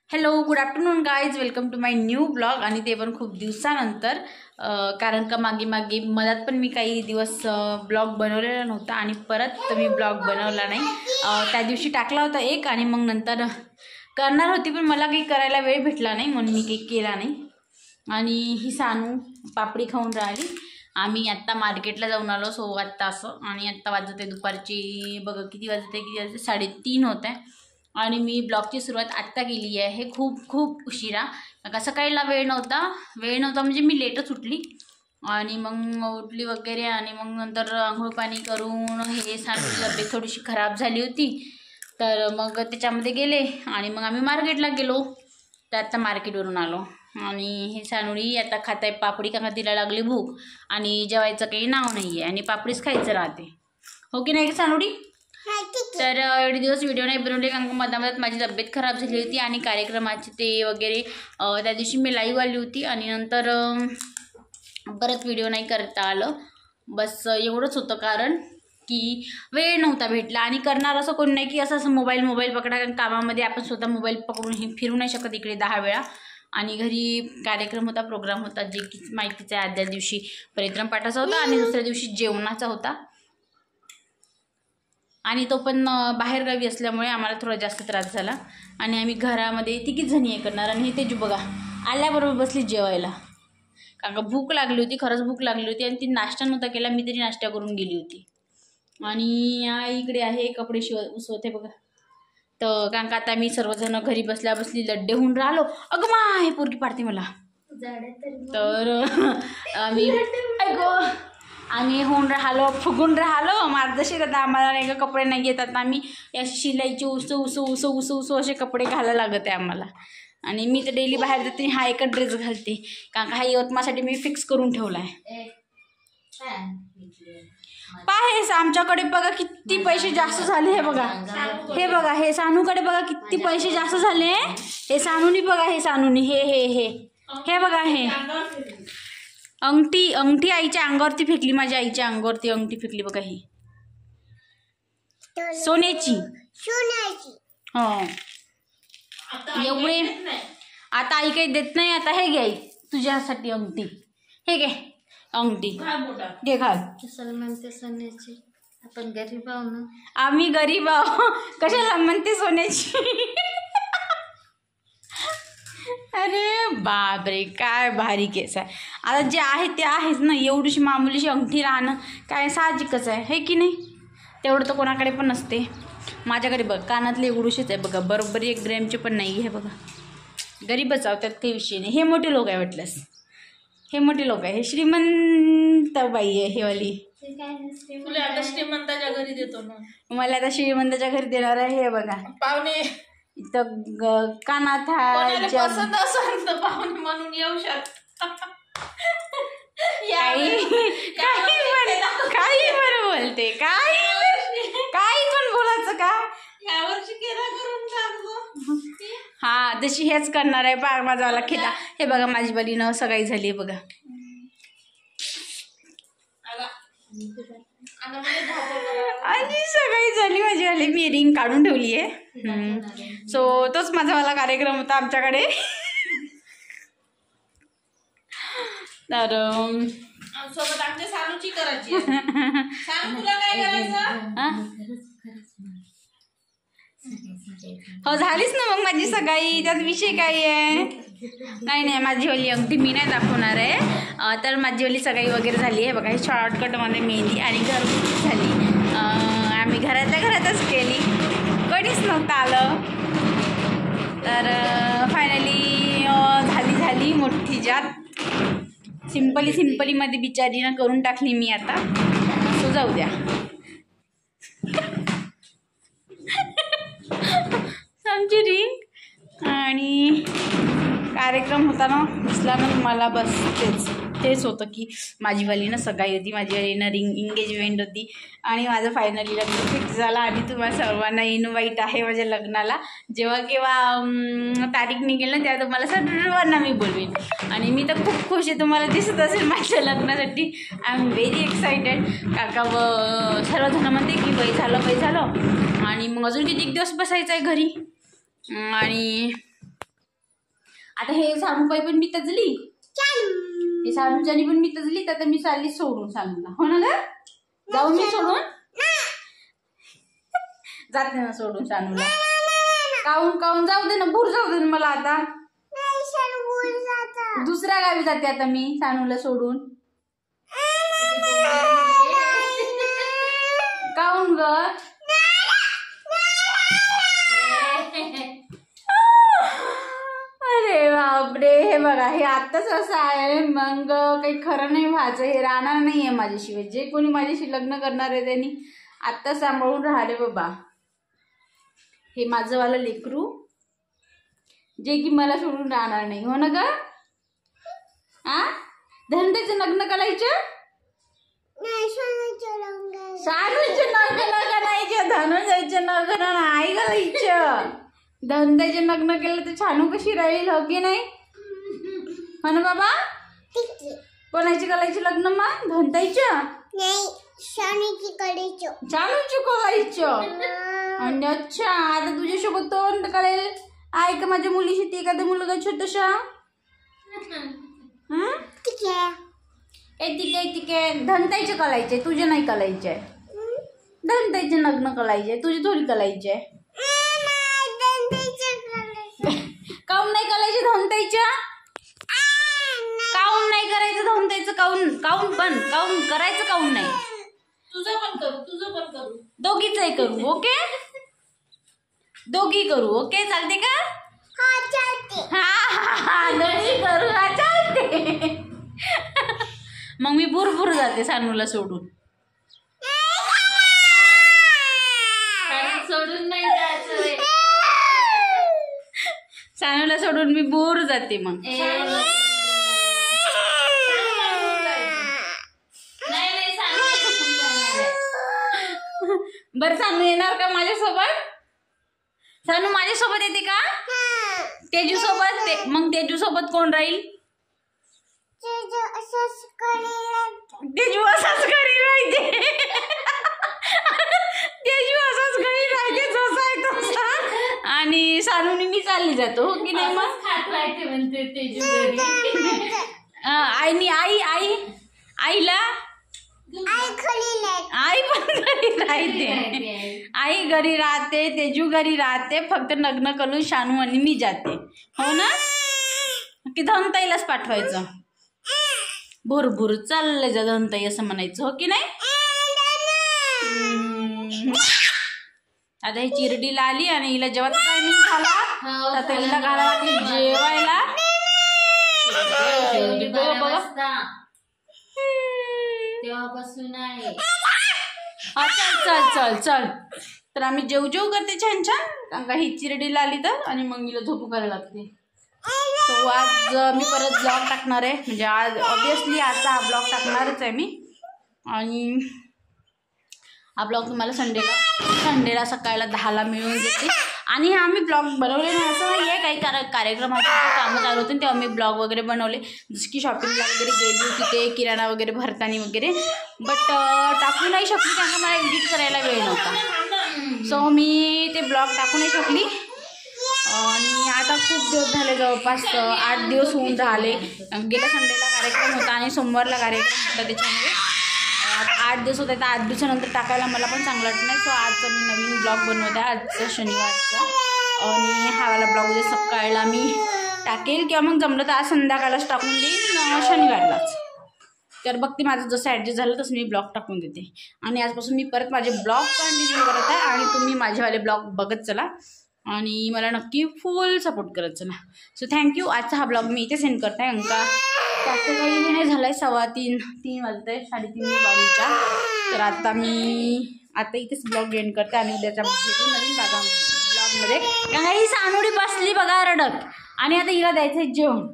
Hello good afternoon guys, welcome to my new blog. आणि ते पण खूप दिवसानंतर, कारण का मागे मधात पण मी काही दिवस ब्लॉग बनवलेला नव्हता आणि परत मी ब्लॉग बनवला नाही. त्या दिवशी टाकला होता एक आणि मग नंतर करणार होती पण मला काही करायला वेळ भेटला नाही म्हणून मी काही केला नाही. आणि ही सानू पापडी खाऊन राहिली. आम्ही आत्ता मार्केटला जाऊन आलो 1:15 असं आणि आत्ता वाजते दुपारची बघा किती वाजते 3:30 होत आहे. आणि मी ब्लॉगची सुरुवात आत्ता केली आहे खूप उशिरा. का सकाळीला वेळ नव्हता म्हणजे मी लेटच उठली आणि मग उठली वगैरे आणि मग नंतर आंघोळ पाणी करून हे सानूची तब्येत थोडीशी खराब झाली होती तर मग त्याच्यामध्ये गेले आणि मग आम्ही मार्केटला गेलो. तर आत्ता मार्केटवरून आलो आणि हे सानुडी आता खात आहे पापडी. का तिला लागली भूक आणि जेवायचं काही नाव नाही आहे आणि पापडीच खायचं राहते, हो की नाही सानुडी? तर एवढे दिवस व्हिडिओ नाही बनवले कारण मधात माझी तब्येत खराब झाली होती आणि कार्यक्रमाचे ते वगैरे त्या दिवशी मी लाईव्ह आली होती आणि नंतर परत व्हिडिओ नाही करता आलं. बस एवढंच होतं कारण की वेळ नव्हता भेटला आणि करणार असं कोण नाही की असं मोबाईल पकडा. कारण कामामध्ये आपण स्वतः मोबाईल पकडून हे फिरू नाही शकत इकडे 10 वेळा. आणि घरी कार्यक्रम होता, प्रोग्राम होता जे की माहितीचा आहे. आदल्या दिवशी परिक्रम पाठाचा होता आणि दुसऱ्या दिवशी जेवणाचा होता आणि तो पण बाहेरगावी असल्यामुळे आम्हाला थोडा जास्त त्रास झाला. आणि आम्ही घरामध्ये तिघीच जणी हे करणार आणि ते बघा आल्याबरोबर बसली जेवायला कारण का भूक लागली होती, खरंच भूक लागली होती. आणि ती नाश्ता नव्हता केला, मी तरी नाश्ता करून गेली होती. आणि इकडे आहे कपडे उसवते बघा. तर कारण का आता मी सर्वजण घरी बसली लड्डे होऊन राहिलो. अगं मा हे पोरगी पाडते मला. तर आम्ही होऊन राहिलो, फुगून राहिलो मार्गदर्शक. आता आम्हाला नाही का कपडे नाही येतात, आम्ही या शिलाईचे उसू असे कपडे घालायला लागत आहे आम्हाला. आणि मी तर डेली बाहेर जाते, हा एकच ड्रेस घालते कारण का हा यवतमाळसाठी मी फिक्स करून ठेवला आहे. पाहेस आमच्याकडे बघा किती पैसे जास्त झाले. हे बघा हे सानूकडे बघा किती पैसे जास्त झाले. हे सानूनी बघा, हे सानूनी हे बघा हे अंगठी आईच्या अंगावरती फेकली, माझ्या आईच्या अंगावरती अंगठी फेकली बघा. ही सोन्याची हो एवढे. आता आई काही देत नाही. आता हे घे तुझ्यासाठी अंगठी, हे घे अंगठी घे घाल. म्हणते सोन्याची, आपण गरीब आहो ना. आम्ही गरीब आहो कशाला म्हणते सोन्याची. अरे बापरे काय भारी केस आहे. आता जे आहे ते आहेच ना, एवढीशी मामुलीशी अंगठी राहणं काय साहजिकच आहे, हे की नाही? तेवढं तर कोणाकडे पण नसते. माझ्याकडे बघ कानातले एवढूशीच आहे बघा, बरोबर 1 ग्रॅमचे पण नाही आहे बघा. गरीबच आहोत त्यात काही विषय नाही. हे मोठे लोक आहे वाटलंस, हे मोठे लोक आहे. हे श्रीमंत बाई आहे हे वाली. आता श्रीमंताच्या घरी देतो ना, मला आता श्रीमंताच्या घरी देणार आहे. हे बघा पाहुणे इथं कानात पसंत असेल तर पाहुणे म्हणून येऊ शकतात. काही बरं बोलते, काही पण बोलायचं का? यावर्षी केला करून टाकतो. हा जशी हेच करणार आहे बा माझावाला खेळा. हे बघा माझी बाली न सगाई झाली आहे बघा. आणि सगळी झाली माझीवाली. मी रिंग काढून ठेवली आहे. सो तोच माझावाला कार्यक्रम होता आमच्याकडे. तर सोबत आमच्या सानूची करायची. सानू तुला काय करायचं? हो झालीच ना मग माझी सगाई, त्यात विषय काय आहे? नाही माझीवाली अंगठी मी नाही दाखवणार आहे. तर माझीवाली सगाई वगैरे झाली आहे बघा. ही शॉर्टकटमध्ये मेहंदी आणि घरगुती झाली. आम्ही घरातल्या घरातच केली, कधीच नव्हतं आलं. तर फायनली झाली मोठी जात. सिंपलीमध्ये बिचारीनं करून टाकली मी आता. सो जाऊ द्या. आमची रिंग आणि कार्यक्रम होता ना दिसला ना मला. बस तेच होतं की माझीवाली ना सगाई होती, माझीवाली ना रिंग एंगेजमेंट होती आणि माझं फायनली लग्न फिक्स झाला. आणि तुम्हाला सर्वांना इन्व्हाइट आहे माझ्या लग्नाला. जेव्हा केव्हा तारीख निघेल ना तेव्हा तुम्हाला सर्वांना मी बोलवेन. आणि मी तर खूप खुश आहे, तुम्हाला दिसत असेल माझ्या लग्नासाठी. I am very excited. काका सर्वजण म्हणते की वय झालं आणि मग अजून किती दिवस बसायचं आहे घरी. आणि आता हे सानूबाई पण मी तजली, हे सानूच्यानी पण मी तजली, तर आता मी चालली सोडून सानूला. हो ना ग? जाऊ मी सोडून? जाते ना सोडून सानूला. काऊन काऊन जाऊ दे ना, भूर जाऊ दे ना मला आता. दुसऱ्या गावी जाते आता मी सानूला सोडून. काऊन ग? अरे बापरे, हे बघा हे आत्ताच असं आहे, मग काही खरं नाही व्हायचं. हे राहणार नाहीये माझ्याशिवाय. जे कोणी माझ्याशी लग्न करणार आहे त्यांनी आत्ता सांभाळून राहिले बाबा. हे माझं वालं लेकरू जे की मला सोडून राहणार नाही. हो ना ग? धनतेचं लग्न करायचं, सानूचं लग्न करायचं, धनुजायचं लग्न नाही करायचं. धनतेचं लग्न केलं तर छानू कशी राहील? हो की नाही? हो ना बाबा? कोणाची करायची लग्न मग? धनताईचं? छानूची करायचं. आणि अच्छा, आता तुझ्यासोबत कोण करेल? आहे का माझ्या मुलीशी ती एखादा मुलगा छोटसा? ठीक आहे. धनताईचे करायचे, तुझे नाही करायचे. धनताईचे लग्न करायचे, तुझे थोडी करायचे. काऊन नाही करायचे धनताईच्या? काऊन नाही करायचं धनताईचं? काऊन करायचं काऊन नाही? तुझं पण करू. दोघीचंही करू. ओके, दोघी करू. ओके, चालते का? हा दोघी करू. हा चालते. मग मी भुरभुर जाते सानूला सोडून. सोडून नाही जायचं. सानूला सोडून मी बोर जाते. मग बरं, सानू येणार का माझ्यासोबत? सानू माझ्यासोबत येते का? तेजू सोबत? मग तेजू सोबत कोण राहील? तेजू असाच घरी राहते. तेजू असाच घरी राहते जसा आहे तसा. आणि सानूनी मी चालली जातो. हो की नाही? मग खात राहते म्हणते तेजू घरी. आईला आई पण घरी राहते. आई घरी राहते, तेजू घरी राहते. फक्त लग्न करून शानू आणि मी जाते. हो ना? की धनताईलाच पाठवायचं. भुरभुर चाललं जा धनताई असं म्हणायचं. हो की नाही? आता ही चिरडीला आली आणि हिला जेवायचा टायमिंग झाला, तर हिला घाला लागली जेवायला. तेव्हापासून आहे. चल. तर आम्ही जेव करते छान छान, कारण का ही चिरडीला आली तर. आणि मग हिला झोपू करायला लागते. सो आज मी परत ब्लॉग टाकणार आहे. म्हणजे आज ऑब्विसली आजचा हा ब्लॉग टाकणारच आहे मी. आणि हा ब्लॉग तुम्हाला संडेला सकाळला 10ला मिळून जाते. आणि आम्ही ब्लॉग बनवले नाही असं नाही आहे. काही कार्यक्रमाचे कामं चालू होते तेव्हा मी ब्लॉग वगैरे बनवले. जसं की शॉपिंगला वगैरे गेली होती, ते किराणा वगैरे भरताना वगैरे. बट टाकू नाही शकली कारण का मला एडिट करायला वेळ नव्हता. सो मी ते ब्लॉग टाकू नाही शकली. आणि आता खूप दिवस झाले, जवळपास 8 दिवस होऊन राहिले. गेल्या संडेला कार्यक्रम होता आणि सोमवारला कार्यक्रम होता, त्याच्यामुळे आता 8 दिवस होते. तर 8 दिवसानंतर टाकायला मला पण चांगलं वाटत नाही. सो आजचा मी नवीन ब्लॉग बनवते, आजचा शनिवारचा. आणि हा वाला ब्लॉग उद्या सकाळला मी टाकेल, किंवा मग जमलं तर आज संध्याकाळलाच टाकून देईन, शनिवारलाच. तर बघते माझं जसं ॲडजस्ट झालं तसं मी ब्लॉग टाकून देते. आणि आजपासून मी परत माझे ब्लॉग कंटिन्यू करत आहे. आणि तुम्ही माझेवाले ब्लॉग बघत चला आणि मला नक्की फुल सपोर्ट करत चला. So thank you. आजचा हा ब्लॉग मी इथे सेंड करत आहे. अंका जास्त काही नाही झालं आहे, 3:15 वाजत आहे, 3:30 वाजता. तर आता इथेच ब्लॉग एंड करते. आणि उद्याच्या नवीन ब्लॉगमध्ये कारण ही सानोडी बसली बघा रडत. आणि आता हिला द्यायचं आहे जेवण.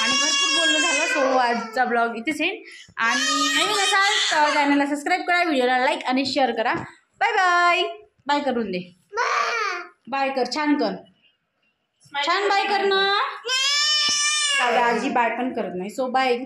आणि भरपूर बोलणं झालं. सो आजचा ब्लॉग इथेच एंड. आणि नवीन असाल तर चॅनलला सबस्क्राईब करा, व्हिडिओला लाईक आणि शेअर करा. बाय करून दे. बाय कर, छान बाय कर ना. आजी बाय पण करत नाही. So bye.